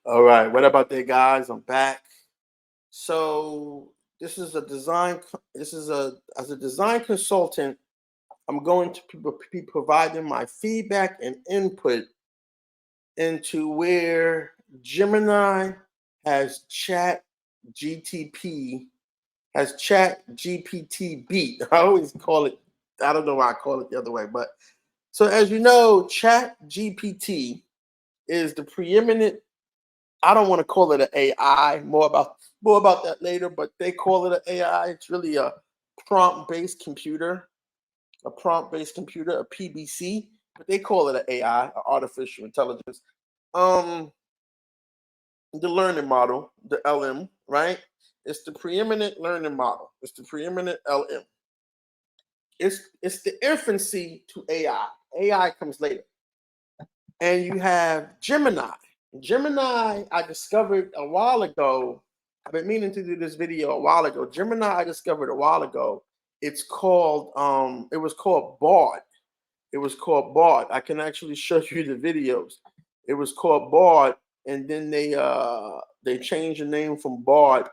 All right, what about that, guys? I'm back. So this is a design. This is as a design consultant. I'm going to be providing my feedback and input into where Gemini has Chat GTP has Chat GPT beat. I always call it. I don't know why I call it the other way, but so as you know, Chat GPT is the preeminent. I don't want to call it an AI. More about that later. But they call it an AI. It's really a prompt-based computer, a PBC. But they call it an AI, artificial intelligence. Um, the learning model, the LM, right? It's the preeminent learning model. It's the preeminent LM. It's the infancy to AI. AI comes later, and you have Gemini. Gemini, I discovered a while ago. I've been meaning to do this video a while ago. Gemini, I discovered a while ago. It was called Bard. It was called Bard. I can actually show you the videos. It was called Bard, and then they changed the name from Bard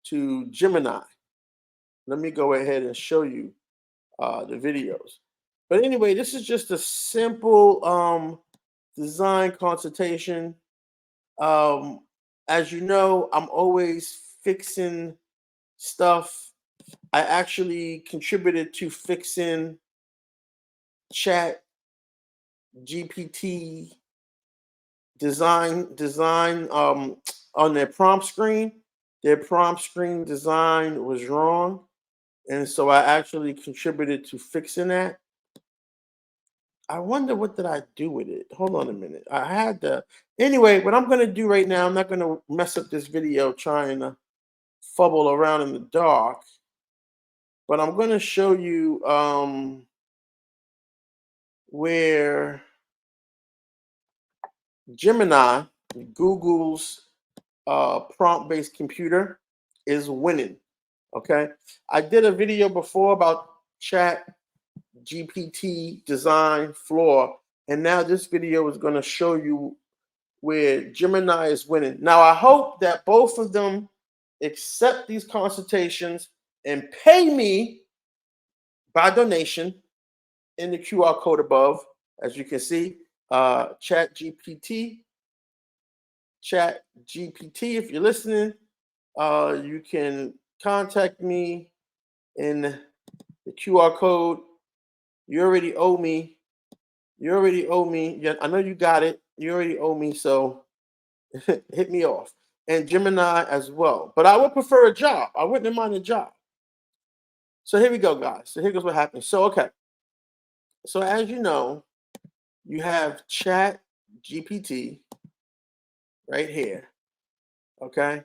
to Gemini. Let me go ahead and show you the videos. But anyway, this is just a simple design consultation. Um, as you know, I'm always fixing stuff. I actually contributed to fixing Chat GPT design on their prompt screen. Their prompt screen design was wrong, and so I actually contributed to fixing that. I wonder what did I do with it. Hold on a minute. I had the Anyway, what I'm gonna do right now, I'm not gonna mess up this video trying to fumble around in the dark, but I'm gonna show you where Gemini, Google's prompt-based computer, is winning. Okay. I did a video before about Chat GPT design flaw, and now this video is going to show you where Gemini is winning. Now, I hope that both of them accept these consultations and pay me by donation in the QR code above. As you can see, Chat GPT, if you're listening, you can contact me in the QR code. You already owe me. You already owe me. Yeah, I know you got it. You already owe me, so hit me off. And Gemini as well. But I would prefer a job. I wouldn't mind a job. So here we go, guys. So here goes what happens. So okay. So as you know, you have Chat GPT right here. Okay.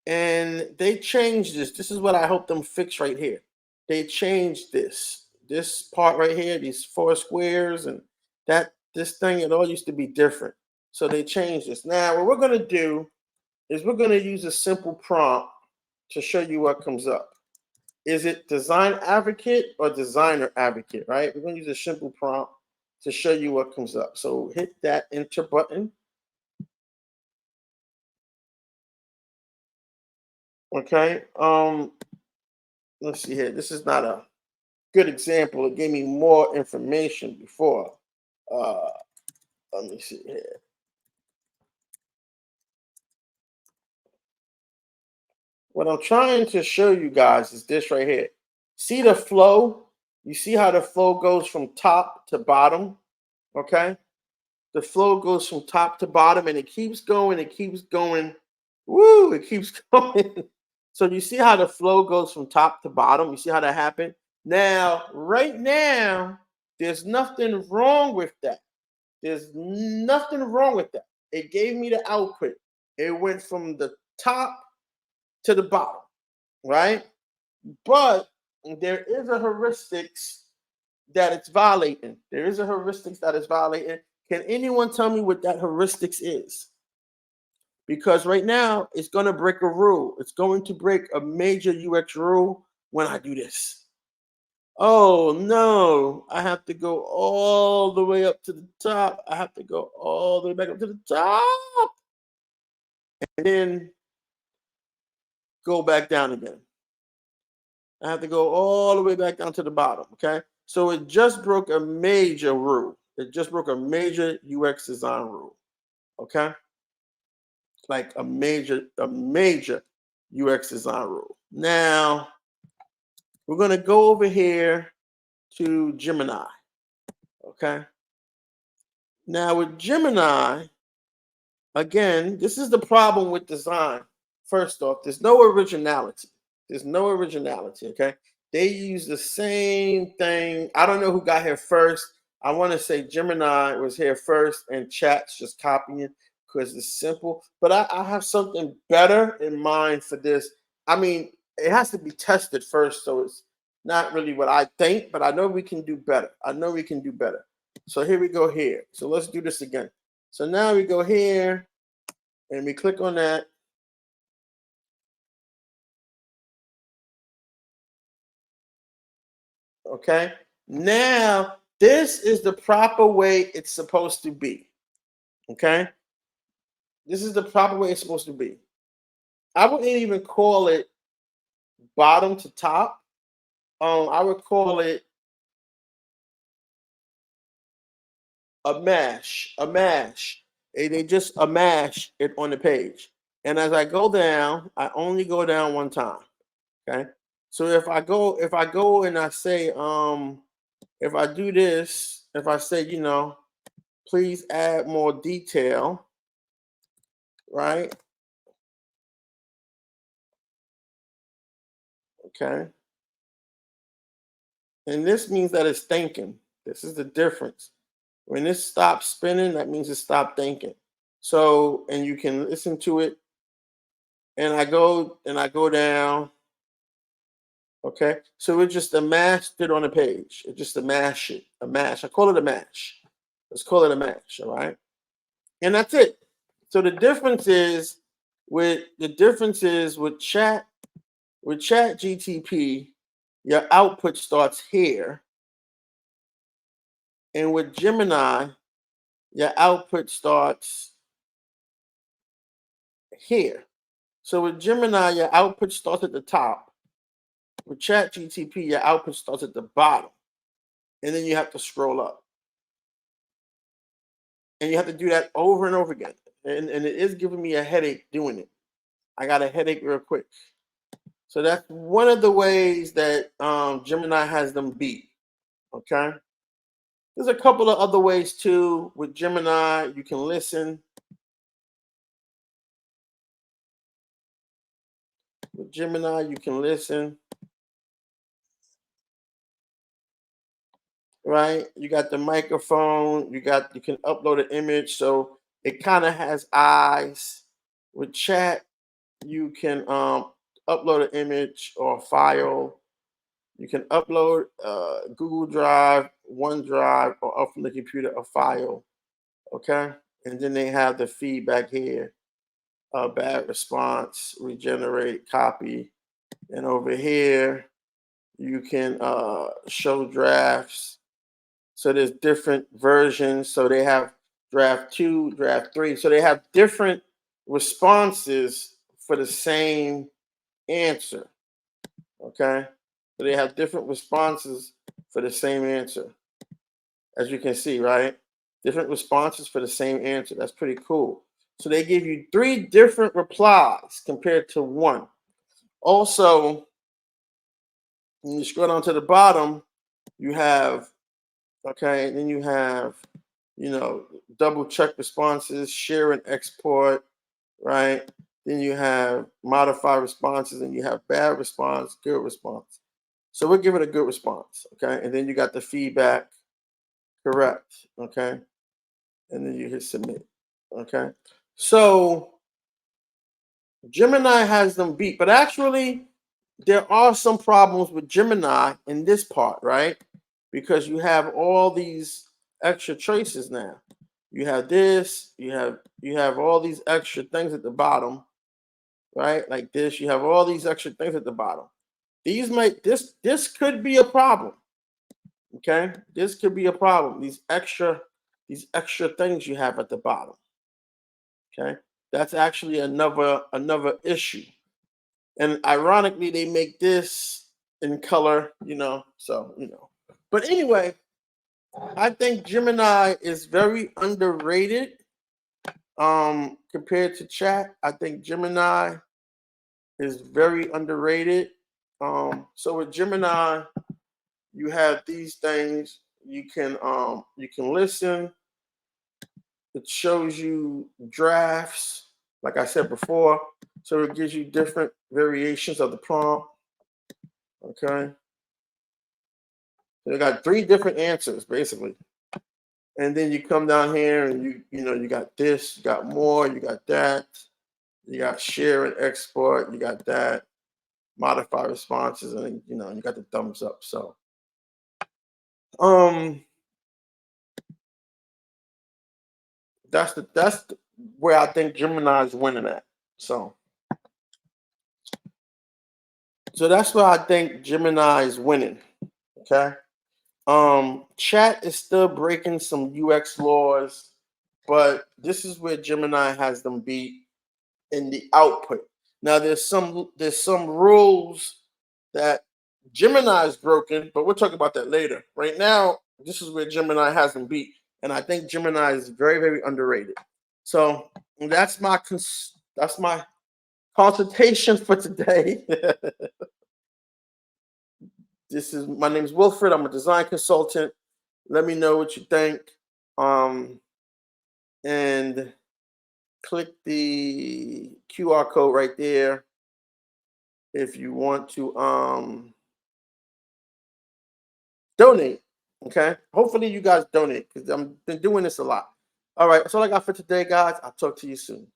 And they changed this. This is what I hope them fix right here. They changed this part right here, these four squares, and that this thing, it all used to be different. So they changed this. Now, what we're going to do is we're going to use a simple prompt to show you what comes up. Is it design advocate or designer advocate, right? We're going to use a simple prompt to show you what comes up. So hit that enter button. Okay. Let's see here. This is not a good example. It gave me more information before. Uh, let me see here. What I'm trying to show you guys is this right here. See the flow? You see how the flow goes from top to bottom? Okay. The flow goes from top to bottom and it keeps going. It keeps going. Woo! It keeps going. So you see how the flow goes from top to bottom? You see how that happened? Now, right now, there's nothing wrong with that. There's nothing wrong with that. It gave me the output. It went from the top to the bottom, right? But there is a heuristics that it's violating. There is a heuristics that is violating. Can anyone tell me what that heuristics is? Because right now it's going to break a rule. It's going to break a major UX rule when I do this. Oh no, I have to go all the way up to the top. I have to go all the way back up to the top. and then go back down again. I have to go all the way back down to the bottom, okay? So it just broke a major rule. It just broke a major UX design rule, okay? Like a major UX design rule. Now, we're gonna go over here to Gemini, okay? Now with Gemini, again, this is the problem with design. First off, there's no originality. There's no originality, okay? They use the same thing. I don't know who got here first. I want to say Gemini was here first and Chat's just copying because it's simple. But I have something better in mind for this. I mean, it has to be tested first, so it's not really what I think, but I know we can do better. I know we can do better. So here we go here. So let's do this again. So now we go here and we click on that. Okay. Now, this is the proper way it's supposed to be. Okay. This is the proper way it's supposed to be. I wouldn't even call it bottom to top. I would call it a mash, a mash. They just a mash it on the page. And as I go down, I only go down one time. Okay. So if I go and I say, if I do this, if I say, please add more detail, right? Okay. And this means that it's thinking. This is the difference. When it stops spinning, that means it stopped thinking. So, and you can listen to it. And I go down. Okay. So it just a mash it on the page. It just a mash it. A mash. I call it a mash. Let's call it a mash. All right. And that's it. So the difference is with Chat GTP, your output starts here, and with Gemini, your output starts here. So with Gemini, your output starts at the top. With Chat GTP, your output starts at the bottom, and then you have to scroll up, and you have to do that over and over again. And it is giving me a headache doing it. I got a headache real quick. So that's one of the ways that Gemini has them beat. Okay. There's a couple of other ways too. With Gemini, you can listen. With Gemini, you can listen, right? You got the microphone. You can upload an image, so it kind of has eyes. With Chat, you can upload an image or a file. You can upload Google Drive, OneDrive, or up from the computer a file. Okay, and then they have the feedback here: bad response, regenerate, copy, and over here you can show drafts. So there's different versions. So they have draft 2, draft 3. So they have different responses for the same answer. Okay. So they have different responses for the same answer. As you can see, right? Different responses for the same answer. That's pretty cool. So they give you 3 different replies compared to one. Also, when you scroll down to the bottom, you have, okay, and then you have, you know, double check responses, share and export, right? Then you have modify responses, and you have bad response, good response. So we'll give it a good response, okay? And then you got the feedback, correct, okay? And then you hit submit, okay? So Gemini has them beat, but actually, there are some problems with Gemini in this part, right? Because you have all these extra choices now. You have this, you have all these extra things at the bottom, right? Like this, you have all these extra things at the bottom. This could be a problem. Okay? This could be a problem. These extra things you have at the bottom. Okay? That's actually another issue. And ironically, they make this in color, so But anyway, I think Gemini is very underrated compared to chat. I think Gemini is very underrated. So with Gemini, you have these things. You can listen. It shows you drafts, like I said before. So it gives you different variations of the prompt. Okay. So you got three different answers basically. And then you come down here and you got this, you got more, you got that, you got share and export, you got that, modify responses, and then, you got the thumbs up. So um where I think Gemini is winning at. So that's where I think Gemini is winning. Okay. Chat is still breaking some UX laws, but this is where Gemini has them beat in the output. Now there's some rules that Gemini is broken, but we'll talk about that later. Right now, this is where Gemini has them beat, and I think Gemini is very, very underrated. So that's my consultation for today. My name is Wilfred. I'm a design consultant. Let me know what you think. Um, and click the QR code right there if you want to donate. Okay. Hopefully you guys donate because I've been doing this a lot. All right. That's all I got for today, guys. I'll talk to you soon.